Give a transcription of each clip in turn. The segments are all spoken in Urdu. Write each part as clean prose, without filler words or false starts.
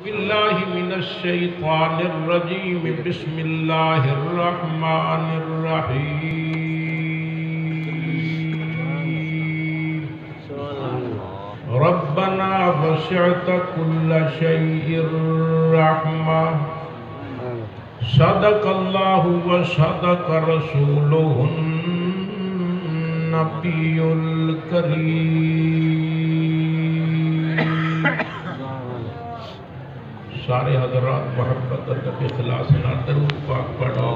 باللہ من الشیطان الرجیم بسم اللہ الرحمن الرحیم ربنا وسعت كل شيء رحمة صدق اللہ وصدق رسوله النبی الکریم سارے حضرات محبت ادب اخلاص نال درود پاک پڑھو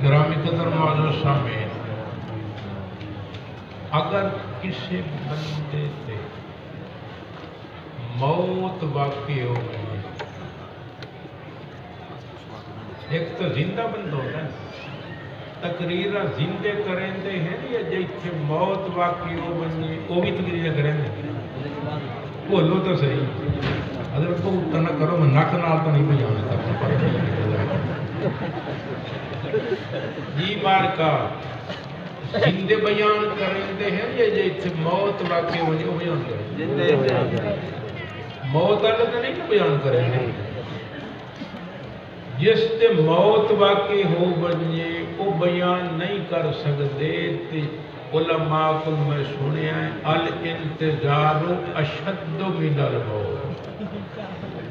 گرامی قدر معزز سامعین، اگر کسی بندے سے موت واقع ہو گئی، ایک تو زندہ بندہ ہوتا ہے، تقریر زندے کریں دے ہیں یا جیتھے موت واقعی ہو بنی وہ بھی تقریر کریں دے بولو تو صحیح حضرت کو اتنا نہ کرو میں نک نال تو نہیں بجانا تھا جی بار کا زندے بیان کریں دے ہیں یا جیتھے موت واقعی ہو وہ بیان کریں موت اللہ تو نہیں بیان کریں دے جس تے موت واقع ہو بنجے وہ بیان نہیں کر سکتے تے علماء کو میں سنیا ہے الانتظار اشد من الموت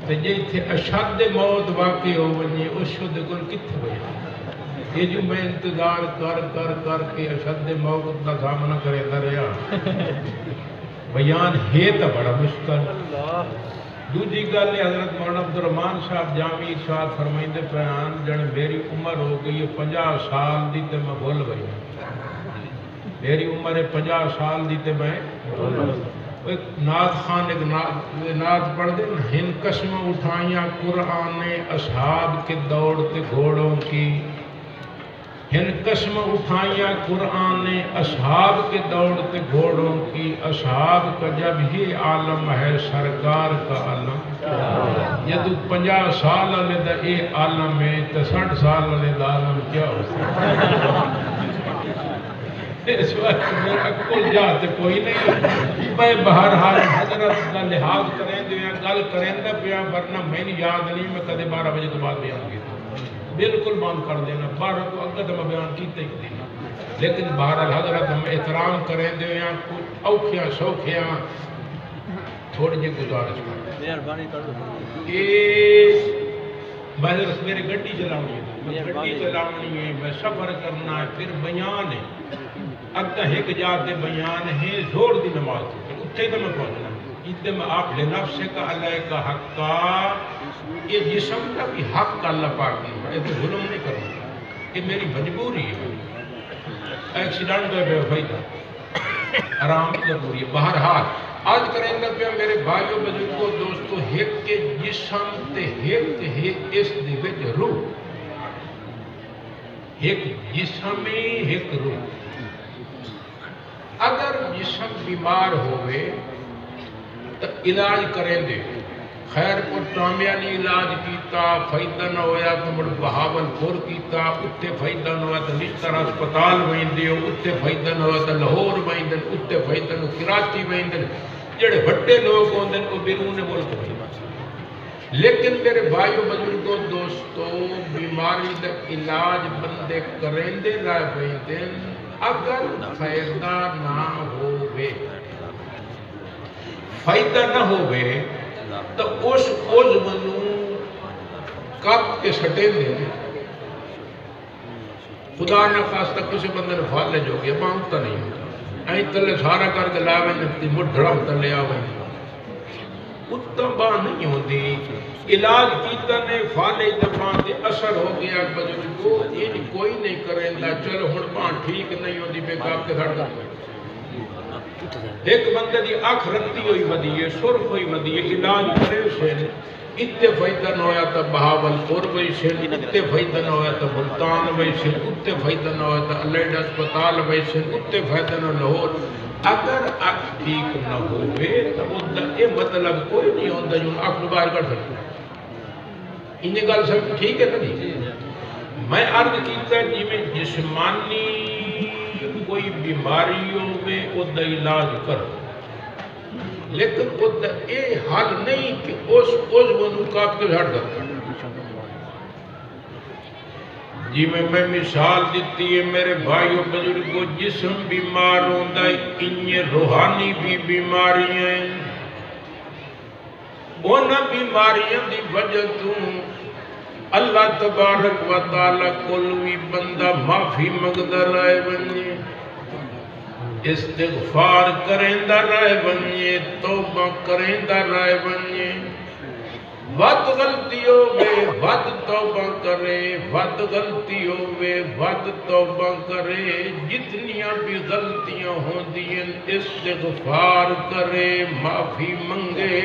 تے جیتھے اشد موت واقع ہو بنجے اس شد کل کتھے بیان یہ جو میں انتظار کر کے اشد موت کا سامنا کرے دریا بیان ہے تا بڑا مشکل دوسری گل ہے حضرت مولانا عبدالرحمان صاحب جامعی ارشاد فرمائندے بیان جن میری عمر ہو گئی ہے 50 سال دی تے میں بھول گئی میری عمر ہے 50 سال دی تے میں ایک نعت خان ایک نعت پڑھ دے ہن قسم اٹھائیاں قرآن اصحاب کے دوڑتے گھوڑوں کی ہن قسم اٹھائیاں قرآن نے اصحاب کے دوڑتے گھوڑوں کی اصحاب کا جب ہی عالم ہے سرکار کا عالم یہ تو 50 سال والے دا اے عالم ہے تو 60 سال والے دا عالم کیا ہوتا اس وقت میرا کل جاتے کوئی نہیں میں بہرحال حضرت کا لحاظ کریں دے گل کریں دا پیا ورنہ میں نہیں یاد نہیں میں کدے 12 بجے تو بعد بیان کی بالکل بند کر دینا 12 کو اگر میں بیان کیتے ہی دینا لیکن بہرحال حضرت ہم احترام کریں دے یا کچھ اوکھیاں سوکھیاں تھوڑی جی گزارش کریں حضرت میرے گڈی چلاؤنی ہے میں سفر کرنا ہے پھر بیان ہے اگہ ایک جاتے بیان ہے زور دی نماز اتھے تو میں پہنچنا اتنے میں آپ لنفس کا اللہ کا حق کا یہ جسم کا بھی حق کا اللہ پاک نہیں ہے یہ تو ظلم نہیں کروں یہ میری مجبوری ہے ایکسیڈنٹ ہے بے فائدہ آرام کی ضروری ہے بہرحال آج کریں گے پہ میرے بھائیوں بزرگوں دوستوں ایک کے جسم تے ایک اس دے وچ روح ایک جسم ایک روح اگر جسم بیمار ہوئے تو علاج کریں دے خیر کو ٹامیاں نہیں علاج کیتا فائدہ نہ ہویا تو مڑ بہاول پور کیتا اتنے فائدہ نہ ہوا تو نشتر ہسپتال ویندے ہو اتنے فائدہ نہ ہوا تو لاہور ویندے اتنے فائدہ نہ کراچی ویندے جڑے بڑے لوگ ہوندے وہ بیرون ملک ویندے لیکن میرے بھائیوں بزرگوں دوستوں بیماری دا علاج بندے کریں دے لائے ویندے اگر فائدہ نہ ہوئے فائدہ نہ ہوئے تو اس عضو کپ کے سٹے دے خدا نہ خواستہ کسی بندے نے فالج ہو گیا مانگتا نہیں ہوتا این تلے سارا کر کے لاوے نکتی مڈھڑا تلے آوے اتنا باں نہیں ہوتی علاج کیتا نے فالج دفعہ دے اثر ہو گیا بزرگو یہ کوئی نہیں کریں دا چلو ہن باں ٹھیک نہیں ہوتی بے کاپ کے دھڑ دھڑ ایک بندے دی آنکھ رکھتی ہوئی ودی ہے سرخ ہوئی ودی ہے علاج کرے سے اتنے فائدہ نہ ہویا تا بہاول پور وی سے اتنے فائدہ نہ ہویا تا ملتان وی سے اتنے فائدہ نہ ہویا تا الائیڈ اسپتال وی سے اتنے فائدہ نہ لاہور اگر آنکھ ٹھیک نہ ہوئے تو یہ مطلب کوئی نہیں ہوتا جو آنکھ باہر کر سکتا انہیں گل سب ٹھیک ہے نا نہیں میں عرض کیتا جی میں جسمانی کوئی بیماری ہوئے اس دا علاج کرو، لیکن اس دا یہ حل نہیں کہ اس عضو نو کاٹ کے ہٹ کرتا۔ جی میں مثال دیتی ہے میرے بھائیوں بزرگوں، جسم بیمار ہوتا ہے، انہیں روحانی بھی بیماریاں ہیں، انہاں بیماریاں دی وجہ تو اللہ تبارک و تعالیٰ کلوی بندہ معافی مگدہ رائے بنیے، استغفار کریں دا رائے بنیے، توبہ کریں دا رائے بنیے، ود غلطی ہوئے ود توبہ کرے، ود غلطی ہوئے ود توبہ کرے، جتنیاں بھی غلطیاں ہوں دیں استغفار کرے، معافی منگے۔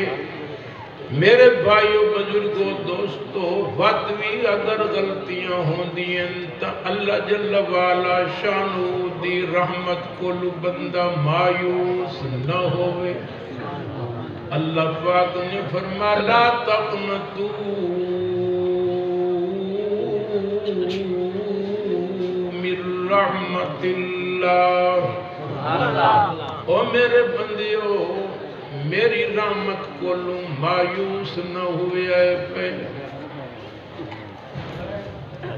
میرے بھائیوں بزرگوں دوستو، ود بھی اگر غلطیاں ہوں دیں تا اللہ جل وعلا شانو دی رحمت کل بندہ مایوس نہ ہوئے۔ اللہ پاک نے فرمایا لا تقنطوا من رحمت اللہ، او میرے بندیو میری رحمت کو مایوس نہ ہوئے آئے پہ۔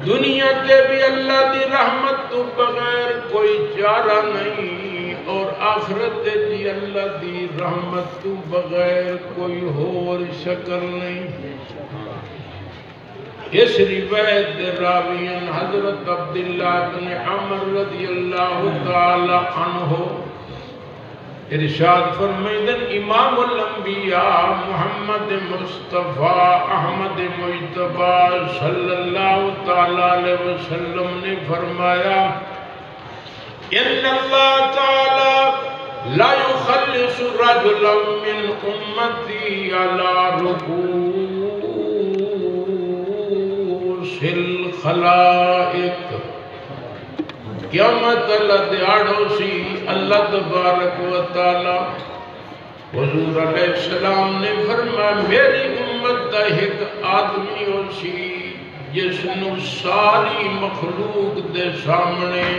دنیا کے بھی اللہ دی رحمت تو بغیر کوئی چارہ نہیں، اور آخرت دی اللہ دی رحمت تو بغیر کوئی اور شکل نہیں۔ اس روایت راویان حضرت عبداللہ بن عمر رضی اللہ تعالی عنہ ارشاد فرمائدن امام الانبیاء محمد مصطفیٰ احمد مجتبی صلی اللہ تعالی علیہ وسلم نے فرمایا ان اللہ تعالی لا يخلص رجلا من امتی على رؤوس الخلائق، قیامت اللہ دیاڑو سی اللہ تبارک و تعالی حضور علیہ السلام نے فرمایا میری امت دا ایک آدمی ہو سی جس نو ساری مخلوق دے سامنے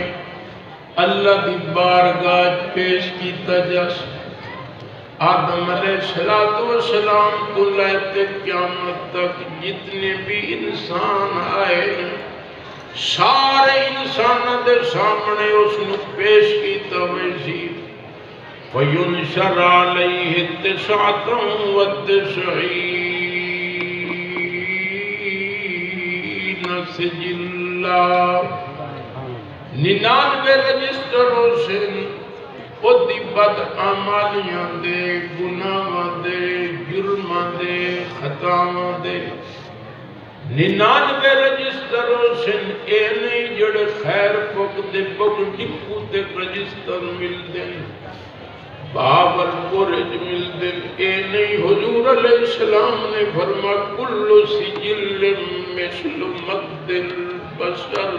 اللہ دی بارگاہ پیش کیتا جس۔ آدم علیہ السلام تو لیتے قیامت تک جتنے بھی انسان آئے سارے انسانہ دے سامنے اس نے پیش کیتا ویسی فَيُنْشَرَ عَلَيْهِ تِسْعَةً وَتِسْعِينَ سِجِلًّا، 99 رجسٹروں سے او دی بد اعمالیاں دے، گناہاں دے، جرماں دے، خطاواں دے 99 رجسٹروں سے اے نہیں جڑے خیر پک دے پک ڈپو تے رجسٹر مل دیں، بابر پورج مل دیں، اے نہیں حضور علیہ السلام نے فرما کل سجل مثل مد البشر،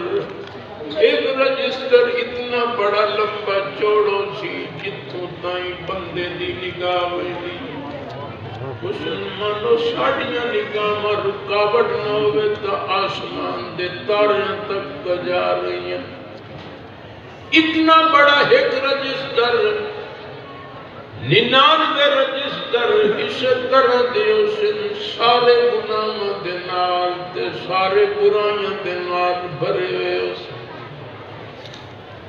ایک رجسٹر اتنا بڑا لمبا چوڑو سی جتوں تائیں بندے دی نگاہ ہوئی، مسلمانوں ساڑیاں نگاہ میں رکاوٹ نہ ہوئے تو آسمان دے تاریاں تک جا رہی ہیں۔ اتنا بڑا ایک رجسٹر 99 رجسٹر اس طرح دے اسن سارے گناہوں دے نال تے سارے برائیاں دے نال بھرے ہوئے اسن۔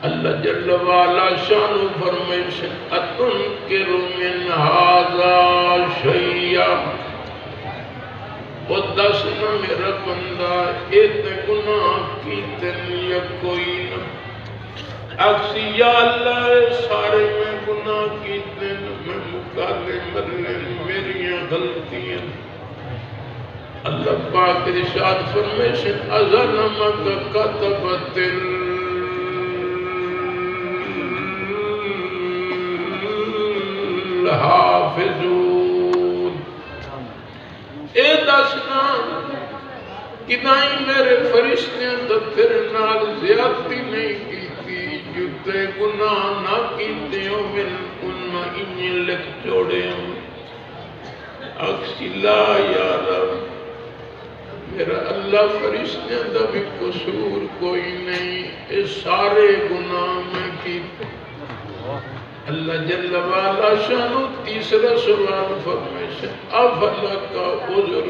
اللہ جل وعلا شانو فرمیشن اتنکر من ھذا شیئا، وہ دسنا میرا بندہ ایتے گناہ کیتے یا کوئی نہ، اکسی یا اللہ سارے میں گناہ کیتے میں مکالے مرلے میریاں غلطیاں۔ اللہ پاک ارشاد فرمیشن ازلمک کتبت حافظون، اے دسنا کدائیں میرے فرشتیاں تو پھر نال زیادتی نہیں کیتی، جتے گناہ نہ کیتے ہو من انہا انہیں لکھ چھوڑے ہوں۔ اکسی لا یا رب میرا اللہ فرشتیاں دا بھی قصور کوئی نہیں، اس سارے گناہ میں کی اللہ جل والا شانو تیسرا سوال فرمائش افلا کا عذر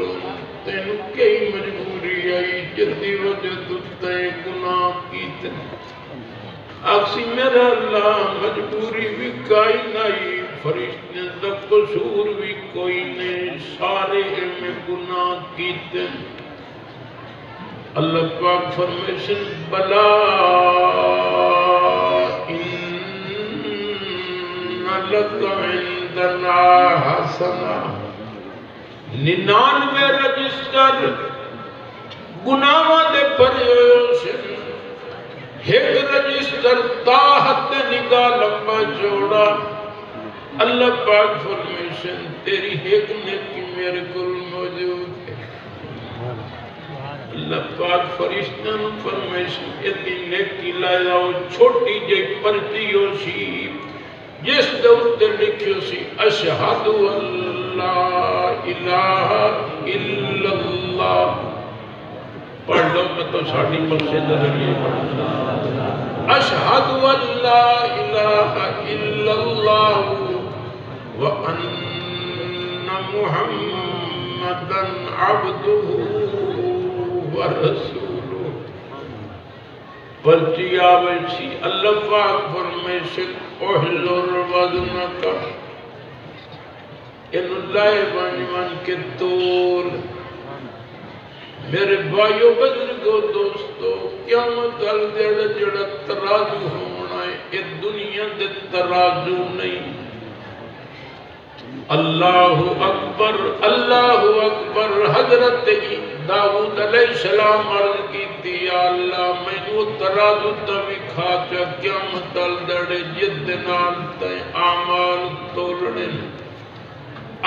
تینو کئی مجبوری آئی جدی وجہ تے گناہ کیتے آکسی میرا اللہ مجبوری بھی کائی نہیں فرشتے دا قصور بھی کوئی نہیں سارے میں گناہ کیتے اللہ پاک فرمیشن بلا لک عندنا حسنا 99 رجسٹر گناہاں دے بھرے ہوئے سن ایک رجسٹر تاحت نگاہ لمبا جوڑا اللہ پاک فرمیشن تیری ایک نیکی میرے کل موجود ہے اللہ پاک فرشتوں فرمیشن اتنی نیکی لائے چھوٹی جے پرچی ہو سی جس دولت لکھو سی اشہد اللہ الہ الا اللہ پڑھ لو میں تو ساڑھی مقصد ذریعے اشہد اللہ الہ الا اللہ وان محمدا عبدہ ورسولہ پرچی آویسی اللہ پاک فرمیشن احضر وزنکا ان اللہ بانیوان کے طور میرے بھائیو بزرگو دوستو قیامت جڑا جڑا ترازو ہونا ہے یہ دنیا دے ترازو نہیں اللہ اکبر حضرت داؤد علیہ السلام عرض کی تھی یا اللہ میں نو ترازو تبھی کھاچا قیامت جڑے جد نال تے آمال تولڑے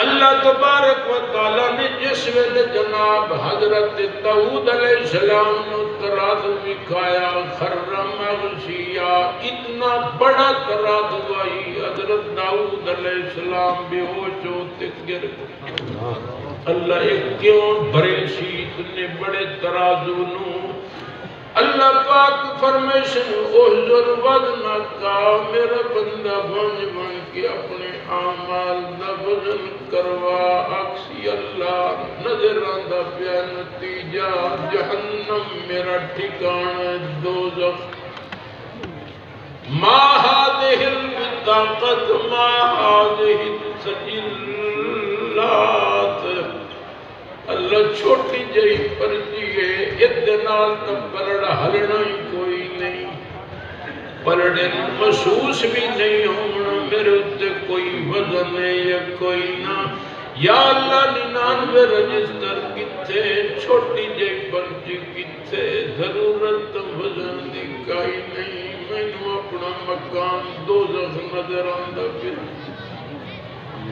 اللہ تبارک و تعالیٰ نے جس ویلے جناب حضرت داؤد علیہ السلام نے ترازو بکھایا خرم مغشیہ اتنا بڑا ترازو آئی حضرت داؤد علیہ السلام بے ہوش ہوتے گر اللہ ایک کیوں بھرے سی اتنے بڑے ترازو نو اللہ پاک فرمیشن احضر وزنکا میرا بندہ بن کے اپنے اعمال دا وزن کروا اکسی اللہ نظر آندہ پیا نتیجہ جہنم میرا ٹھکانہ دوزخ ما هذه البطاقت ما هذه السجلات اللہ چھوٹی جائی پرچی ہے اتنال تم پلڑا ہلنا ہی کوئی نہیں پلڑے محسوس بھی نہیں ہونا میرے اتے کوئی وزن ہے یا کوئی نہ یا اللہ 99 رجسٹر کتے چھوٹی جائی پرچی کتے ضرورت وزن دی کائی نہیں میں نو اپنا مکان دوزخ نظر آندہ پھر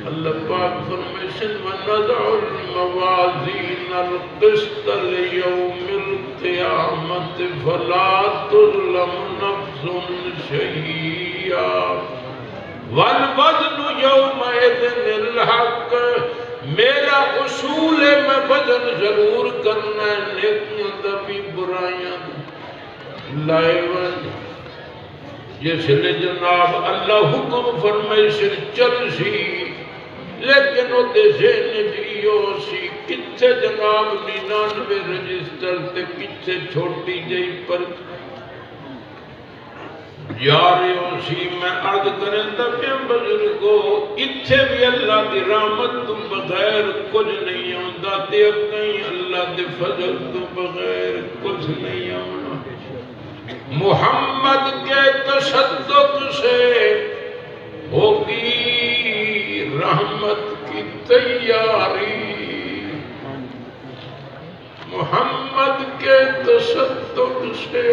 اللہ پاک فرمیشن وَنَضَعُ الْمَوَازِينَ الْقِسْطَ لِيَوْمِ الْقِيَامَةِ فَلَا تُظْلَمُ نَفْسٌ شَيْئًا وَالْوَزْنُ يَوْمَئِذٍ الْحَقُّ میرا اصول ہے میں وزن ضرور کرنا ہے نیکیاں دبی برائیاں لائے وزن جس لئے جناب اللہ حکم فرمیشن چل سی لیکن وہ دیسے نبیوں سی کچھے جناب 99 رجسٹر تے کچھے چھوٹی جائی پر یاریوں سی میں عرض کریں دفعہ بزرگو اتھے بھی اللہ دی رحمت تم بغیر کچھ نہیں ہوندہ تے کہیں اللہ دی فضل تم بغیر کچھ نہیں ہونا محمد کے تصدق سے ہوگی رحمت کی تیاری محمد کے تصدق سے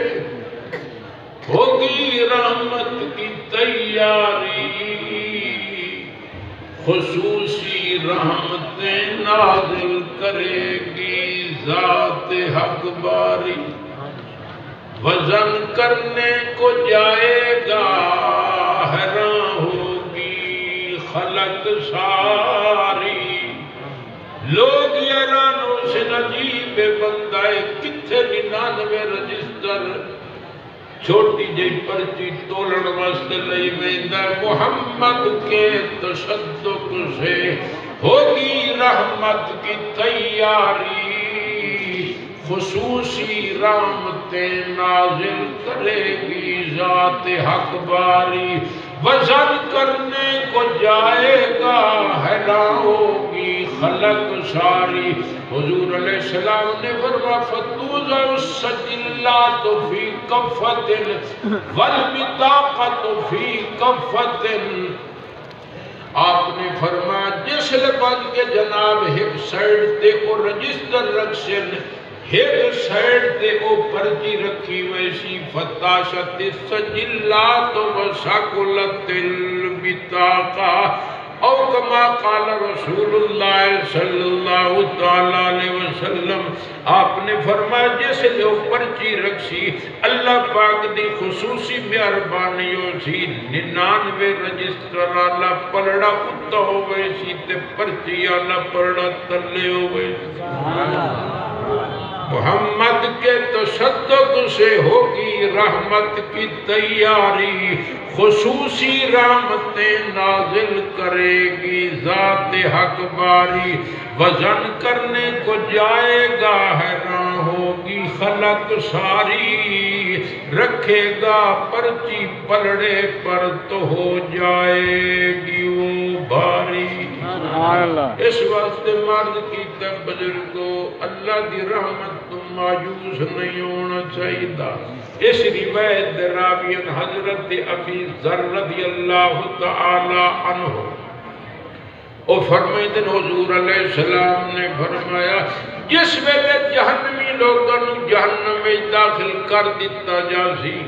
ہوگی رحمت کی تیاری خصوصی رحمتیں نازل کرے گی ذات حق باری وزن کرنے کو جائے گا حیران ہوگی خلق ساری لوگ حیرانوں سے نجیب بندہ کتھے 99 رجسٹر چھوٹی جی پرچی تولن واسطے لئی ویندا محمد کے تصدق سے ہوگی رحمت کی تیاری خصوصی رحمتیں نازل کرے گی ذات حق باری وزن کرنے کو جائے گا حیران ہوگی خلق ساری حضور علیہ السلام نے فرمایا فتوضع السجلات فی کفۃ والبطاقۃ فی کفۃ آپ نے فرمایا جس لبن کے جناب ایک سائیڈ تے کو رجسٹر رکھشن ایک سائیڈ تے او پرچی رکھی ویسی فتاشت السجلات وشاکلت البطاقہ او کما قال رسول اللہ صلی اللہ علیہ وسلم آپ نے فرمایا جس لئے او پرچی رکھی اللہ پاک دی خصوصی مہربانیوں سی 99 رجسٹر اللہ پڑھڑا اتا ہوئے سی تے پرچی اللہ پڑھڑا تلے ہوئے محمد کے تصدق سے ہوگی رحمت کی تیاری خصوصی رحمتیں نازل کرے گی ذات حق باری وزن کرنے کو جائے گا حیران ہوگی خلق ساری رکھے گا پرچی پلڑے پر تو ہو جائے گی وہ بھاری اس وقت مرد کی بزرگو اللہ دی رحمت تم مایوس نہیں ہونا چاہیے اس روایت راویت حضرت ابی ذر رضی اللہ تعالی عنہ او فرمائیدن حضور علیہ السلام نے فرمایا جس ویلے جہنمی لوگوں جہنم میں داخل کر دیتا جاسی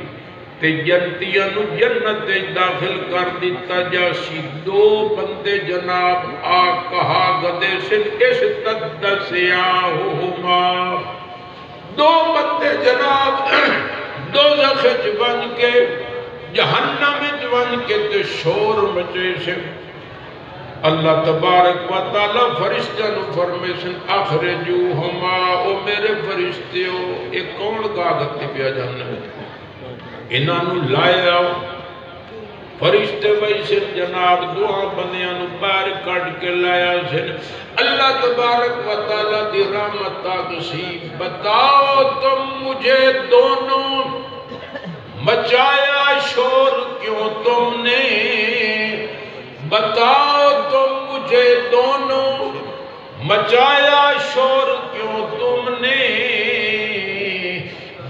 تے جنتیاں نو جنت داخل کر دیتا جاسی دو بندے جناب آ کہا گدے سے اس تدسیاہما دو بندے جناب دوزخ بن کے جہنم بن کے تے شور مچے سے اللہ تبارک و تعالی فرشتہ نو فرمیشن اخرجوہما او میرے فرشتے ہو ایک کون کاغذ پیا جہنم انہاں نو لائے آؤ فرشتے ویسے جناب دعا بندیاں نو باہر کٹ کے لایا سن اللہ تبارک و تعالی دی رحمت آگسی بتاؤ تم مجھے دونوں مچایا شور کیوں تم نے بتاؤ تم مجھے دونوں مچایا شور کیوں تم نے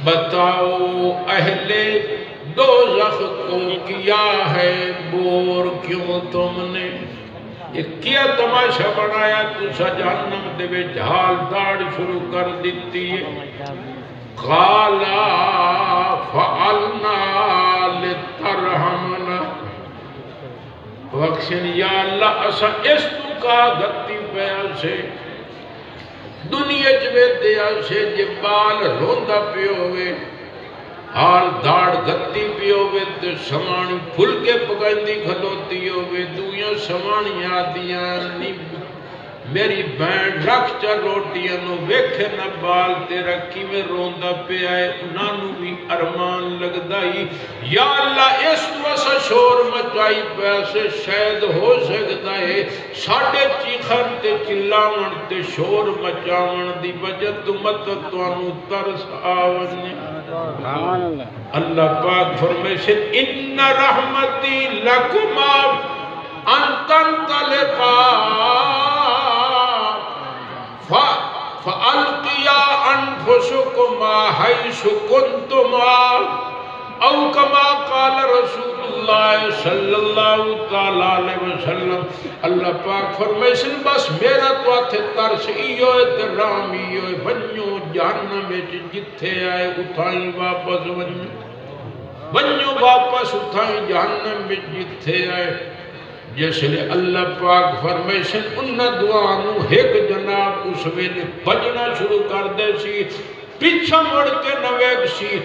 بتاؤ اہل دوزخ کو کیا ہے بور کیوں تم نے یہ کیا تماشا بنایا تو جہنم دے وچ جھال داڑ شروع کر دیتی ہے قالا فعلنا لترحمنا وقشن یا اللہ اسا اس تو کا گتی پیا سے دنیا جوے دیا سے جبال روندہ پیو ہوئے حال داڑ گتی پیو ہوئے تو سمانی پھل کے پکندی کھلوتی ہوئے دویاں سمانی آدیاں میری بینڈ رکھ چا روٹیاں نو ویکھے نہ بال تیرا کی میں روندہ پہ آئے انہوں بھی ارمان لگ دائی یا اللہ اس واسا شور مچائی پیسے شاید ہو سکتا ہے ساڑھے چیخن تے چلاون تے شور مچاون دی بجت مت توانو ترس آونے اللہ پاک فرمیشن ان رحمتی لکما انتن تلقا فَأَلْقِيَا أَنفُسُكُمَا حَيْثُ كُنْتُمَا او کما قال رسول اللہ صلی اللہ علیہ وسلم اللہ پاک فرمیشن بس میرا تو آتھے ترس ایو اترامی ایو بنیو جہنم جتھے آئے اتھائیں واپس بنیو واپس اتھائیں جہنم جتھے آئے جس لئے اللہ پاک فرمیشن انہ دعانو ایک جناب اس ویلے بجنا شروع کر دے سی پیچھا مڑ کے نویگ سی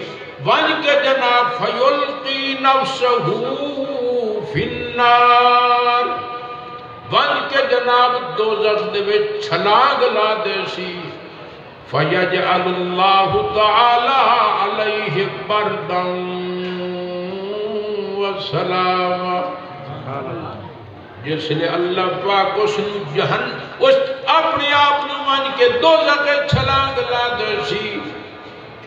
ون کے جناب فیلقی نفسہو فی النار ون کے جناب دوزخ دے وچ چھلاگ لا دے سی فَيَجْعَلُ اللَّهُ تَعَالَى عَلَيْهِ بَرْدًا وَسَلَامًا. جس لئے اللہ پاک اس اپنے آپ نمان کے دوزخ چھلانگ لا دے سی.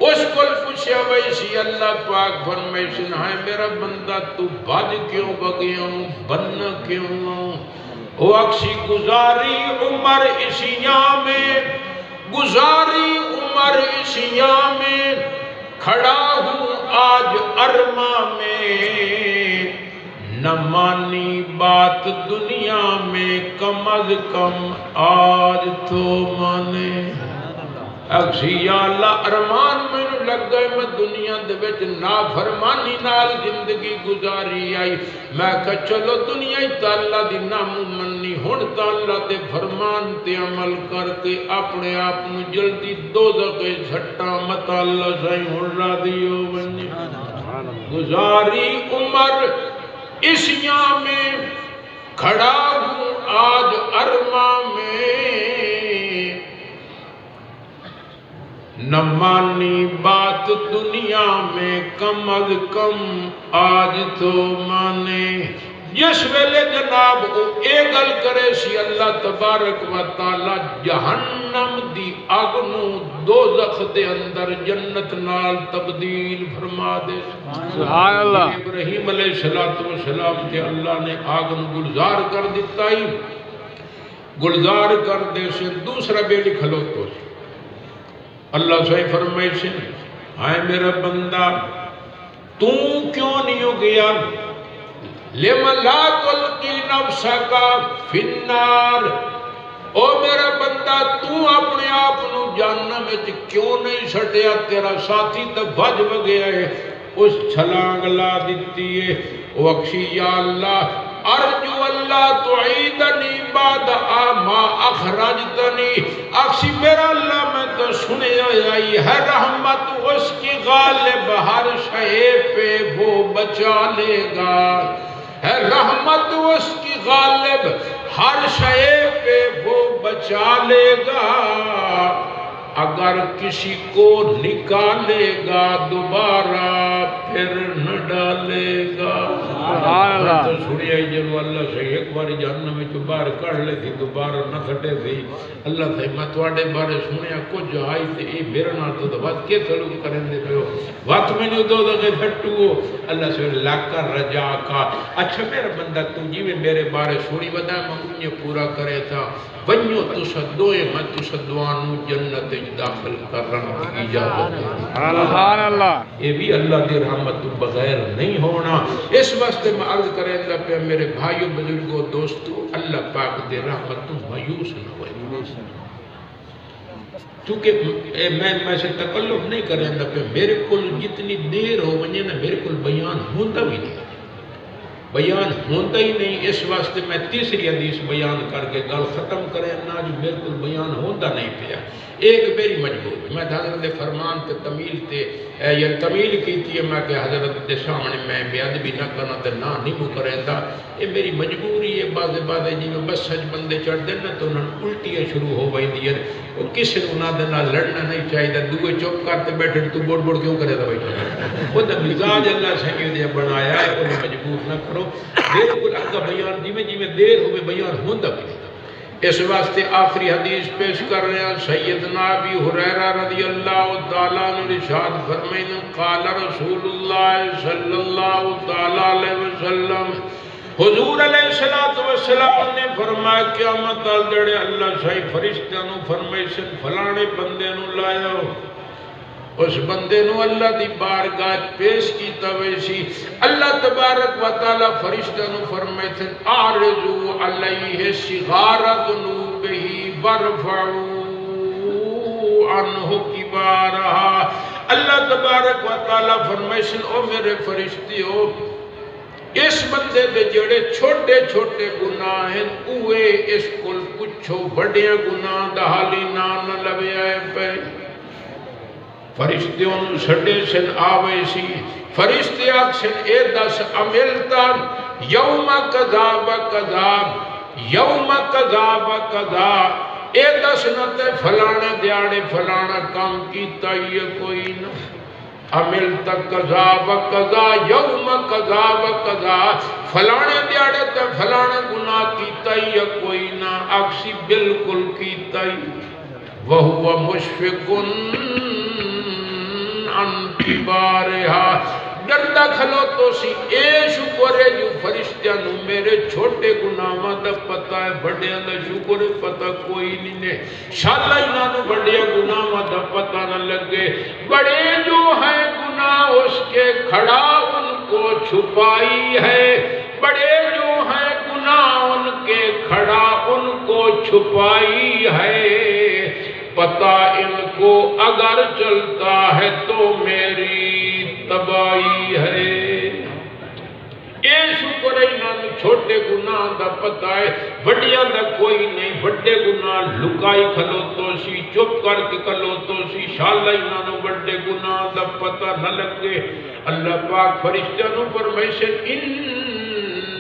اس کو پوچھے ہوئی سی اللہ پاک فرمائشن ہے میرا بندہ تو بھاج کیوں بگیا ہوں بن کیوں ہوں. وہ اکسی گزاری عمر اسیاں میں گزاری عمر اسیاں میں کھڑا ہوں آج ارما میں نہ مانی بات دنیا میں کم از کم آج تو مانے. اکسی یا اللہ ارمان میں لگ گئے میں دنیا دے وچ نافرمانی نال زندگی گزاری آئی. میں کہا چلو دنیا ہی تا اللہ دی نامو منی ہن تا اللہ دے فرمان تے عمل کر کے اپنے آپ نو جلدی دوزخ چھٹا مت اللہ سائیں ہن راضی ہو ونجے. گزاری عمر اسیاں میں کھڑا ہوں آج ارما میں نہ مانی بات دنیا میں کم از کم آج تو مانے. جس ویلے جناب وہ اے گل کرے سی اللہ تبارک و تعالی جہنم دی آگ نو دوزخ دے اندر جنت نال تبدیل فرما دے. سبحان اللہ. ابراہیم علیہ السلام تے اللہ نے آگ نو گلزار کر دیتا ہی گلزار کر دے سے دوسرا بیلی کھلوتو سی. اللہ صحیح فرمائے سے آئے میرا بندہ تو کیوں نہیں ہو گیا لِمَ لَا تُلْقِي نَفْسَكَ فِي النَّارِ. او میرا بندہ تو اپنے آپ نو جہنم وچ کیوں نہیں سٹیا تیرا ساتھی تو بھج گیا ہے. اس چھلانگ لا دیتی ہے. وَقْشِ یا اللہ ارجو اللہ تعیدنی بعد ما اخرجتنی. اکسی میرا اللہ میں تو سنے آئی ہے رحمت اس کی غالب ہر شے پہ وہ بچا لے گا. ہے رحمت اس کی غالب ہر شے پہ وہ بچا لے گا. اگر کسی کو نکالے گا دوبارہ پھر نہ ڈالے گا. میں تو سنی آئی جنو اللہ سے ایک باری جہنم میں جو باہر کر لے تھی دوبارہ نہ کھٹے تھی. اللہ سے میں توڑے بارے سنیا کچھ آئی تھی اے میرا نہ تو بات کے سلوک کریں دے پہ ہو وقت میں نہیں دو دے پھٹو ہو. اللہ سے لاکر رجا کا اچھا میرا بندہ تو جی میں میرے بارے سنی بدا میں انہیں پورا کرے تھا ونیو تو صدوئے میں تو صدوانو جنت داخل کر رہا کی اجازت ہے. سبحان اللہ. یہ بھی اللہ دی رحمت تو بغیر نہیں ہونا. اس واسطے میں عرض کریں اللہ پہ میرے بھائیوں بزرگوں دوستو اللہ پاک دے رحمت تو مایوس نہ ہوئے. چونکہ میں سے تکلف نہیں کریں اللہ پہ میرے کل جتنی دیر ہو ونجے نا میرے کل بیان ہوندہ بھی نہیں بیان ہوندہ ہی نہیں. اس واسطے میں تیسری حدیث بیان کر کے گل ختم کریں نا جو میرے کل بیان ہوندہ نہیں پیا. ایک میری مجبور میں حضرت فرمان تے تمیل تے یا تمیل کی تھی میں کہ حضرت دے سامنے میں بیادبی نہ کرنا تے نہ نہیں مو کریں دا. یہ میری مجبوری ہے. بعض جی میں بس سچ بندے چڑھ دینا تو انہوں الٹیاں شروع ہو گئی دیا. وہ کسی نے انہوں نے لڑنا نہیں چاہیے. دوئے چپ کرتے بیٹھے تو بوڑ بوڑ کیوں کرے دا بیٹھے. وہ دا مزاج اللہ صحیح دے بنایا ہے. انہیں مجبور نہ کرو. بالکل اگا بیان جی میں دیر ہوئے بیان ہوندہ بھی نہیں. اس واسطے آخری حدیث پیش کر رہے ہیں. سیدنا ابی ہریرہ رضی اللہ تعالیٰ نے ارشاد فرمائے قال رسول اللہ صلی اللہ تعالیٰ علیہ وسلم حضور علیہ السلام نے فرمایا قیامت آلدڑے اللہ صحیح فرشتہ نو فرمائے سے فلانے بندے نو لایا ہو. اس بندے نو اللہ دی بارگاہ پیش کی تویسی. اللہ تبارک و تعالی فرشتہ نو فرمائے تھے آرزو علیہ صغار ذنوبہی ورفعو عنہ کبارہا. اللہ تبارک و تعالی فرمائے تھے او میرے فرشتی ہو اس بندے دے جڑے چھوٹے چھوٹے گناہ ہیں اوے اس کل پچھو بڑے گناہ دہالی نہ لوے آئے پہ. فرشتیوں سڑے سن آوے سی. فرشتی آکسن اے دس عملتا یوم قضا و قضا یوم قضا و قضا اے دس نہ تے فلانے دیاڑے فلانا کام کیتا ہی کوئی نہ عملت قضا و قضا یوم قضا و قضا فلانے دیاڑے تے فلانے گناہ کیتا ہی کوئی نہ اکسی بالکل کیتا ہی وہو مشفقن انتی بارہا ڈردہ کھلو تو سی اے شکر ہے جو فرشتیاں نو میرے چھوٹے گناہاں دا پتہ ہے بڑے دا شکر ہے پتہ کوئی نہیں نے شاءاللہ انہوں بڑے گناہاں دا پتہ نہ لگے بڑے جو ہیں گناہ اس کے کھڑا ان کو چھپائی ہے بڑے جو ہیں گناہ ان کے کھڑا ان کو چھپائی ہے پتہ ان کو اگر چلتا ہے تو میری تباہی ہے اے شکر ہے انہوں چھوٹے گناہ دا پتہ ہے بڑیاں دا کوئی نہیں بڑے گناہ لکائی کھلو تو سی چپ کر کے کھلو تو سی شاءاللہ انہوں بڑے گناہ دا پتہ نہ لگے اللہ پاک فرشتہ نو فرمائشن ان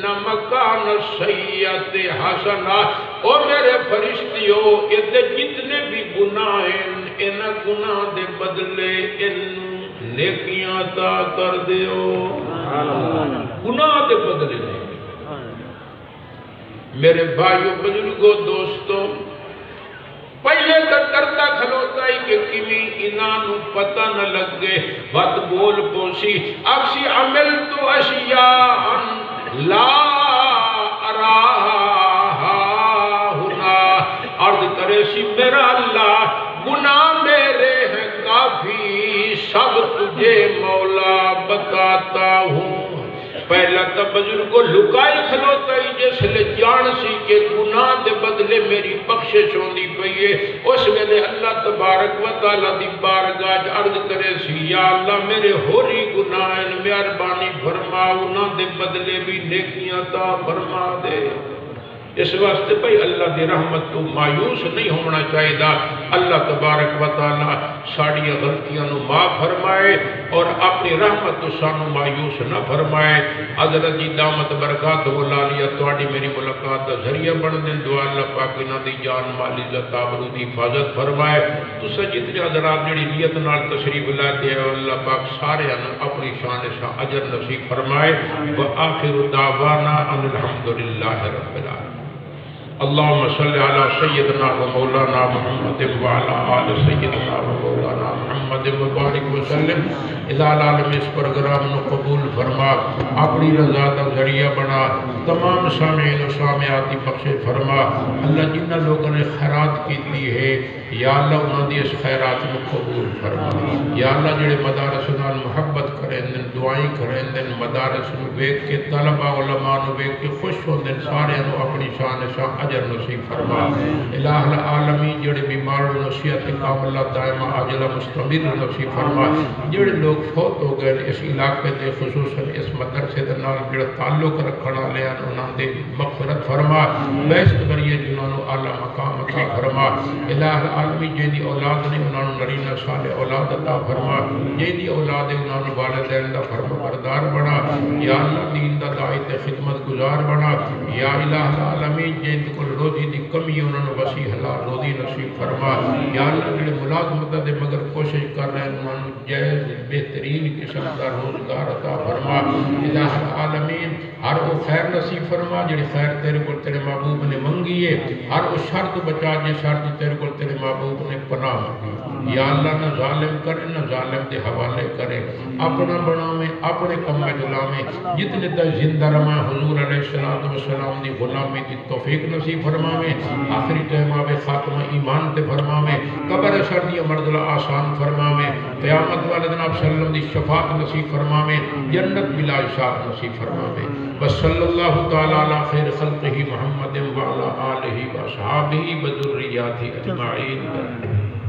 مکان السیئۃ حسنہ او میرے فرشتیوں ادھے جتنے بھی گناہ ہیں ان گناہ دے بدلے ان نیکیاں عطا کر دیو گناہ دے بدلے نہیں میرے بھائیوں بزرگوں دوستوں پہلے تک کرتا کھلوتا ہی کہ کمی انہوں پتہ نہ لگے بات بول پوسی اکسی عمل تو اشیاء لا اراہا ہونا عرض کرے سی میرا اللہ گناہ میرے ہیں کافی سب تجھے مولا بتاتا ہوں پہلا تا بزرگو لکائی کھلوتا ہی جس لئے جان سی کہ گناہ دے بدلے میری بخشش ہوندی پئیے اس میں اللہ تبارک و تعالیٰ دی بارگاہ عرض کرے سی یا اللہ میرے ہوری گناہ مہربانی فرما انہاں دے بدلے بھی نیکیاں عطا فرما دے اس واسطے بھئی اللہ دی رحمت تو مایوس نہیں ہونا چاہیے دا اللہ تبارک و تعالیٰ ساڑی غلطیاں نو معاف فرمائے اور اپنی رحمت تو سانو مایوس نہ فرمائے حضرت جی دامت برکات ولالیا توڑی میری ملاقات دا ذریعہ بڑھ دن دعا اللہ پاک انہاں دی جان مالی عزت آبرو دی حفاظت فرمائے تو سجدنے حضرات جڑی نیت نال تشریف لاتے ہیں اللہ پاک سارے اپنی شان شاہ اجر نصیب فرمائے وآخر دعوانا ان الحمدللہ رب العالمین اللهم صل على سيدنا ومولانا محمد وعلى آل سيدنا ومولانا محمد مبارک وسلم العالم اس پروگرام نو قبول فرما اپنی رضا دا ذریعہ بنا تمام سامعین و سامعاتی بخش فرما اللہ جنہ لوگوں نے خیرات کی ہے یا اللہ انہوں نے اس خیرات کو قبول فرما یا اللہ جڑے مدارس نال محبت کریں دن دعائیں کریں دن مدارس نو بیک کے طلبہ علماء نو بیک کے خوش ہوں دن سارے نو اپنی شان شاہ اجر نصیب فرما الہ العالمین جڑے بیمار و نصیحت کاملہ دائمہ عاجلہ مستمر نصیب فرما جڑے لوگ فوت ہو گئے اس علاقے دے خصوصاً اس مدرسے دے نال جڑا تعلق رکھنا لیا انہوں نے مغفرت فرما بیست کریے جنہوں نے اعلیٰ مقام عطا فرما الہ العالمین جیدی اولاد نے انہوں نے نرینہ صالح اولاد عطا فرما جیدی اولاد انہوں نے والدین دا فرما بردار بنا یا اللہ دین دا دعائت خدمت گزار بنا یا الہ العالمین جیدی کو روزی دی کمی انہوں نے وسیع حلال روزی نصیب فرما یا اللہ جڑے ملازمت دے مگر کوشش کر رہے ہیں انہوں نے جائز بہترین قسم کا روزگار عطا فرما الہ العالمین ہر وہ خیر نصیب فرما جڑی خیر تیرے کو تیرے محبوب نے منگی ہے ہر وہ شرط بچا جے شرط تیرے کو تیرے محبوب نے پناہ مانگی یا اللہ نہ ظالم کرے نہ ظالم دے حوالے کرے اپنا بناویں اپنے کم جلامیں جتنے تک زندہ رما حضور علیہ السلام دی غلامی دی توفیق نصیب فرماویں آخری ٹائم آوے خاتمہ ایمان تے فرماویں قبر شردی مرضلہ آسان فرماویں قیامت والے دن آپ صلی اللہ علیہ وسلم دی شفاعت نصیب فرماویں جنت بلا حساب نصیب فرماویں بس صلی اللہ تعالی علی خیر خلقہ محمد وعلی آلہ وصحابہ وذریاتہ اجمعین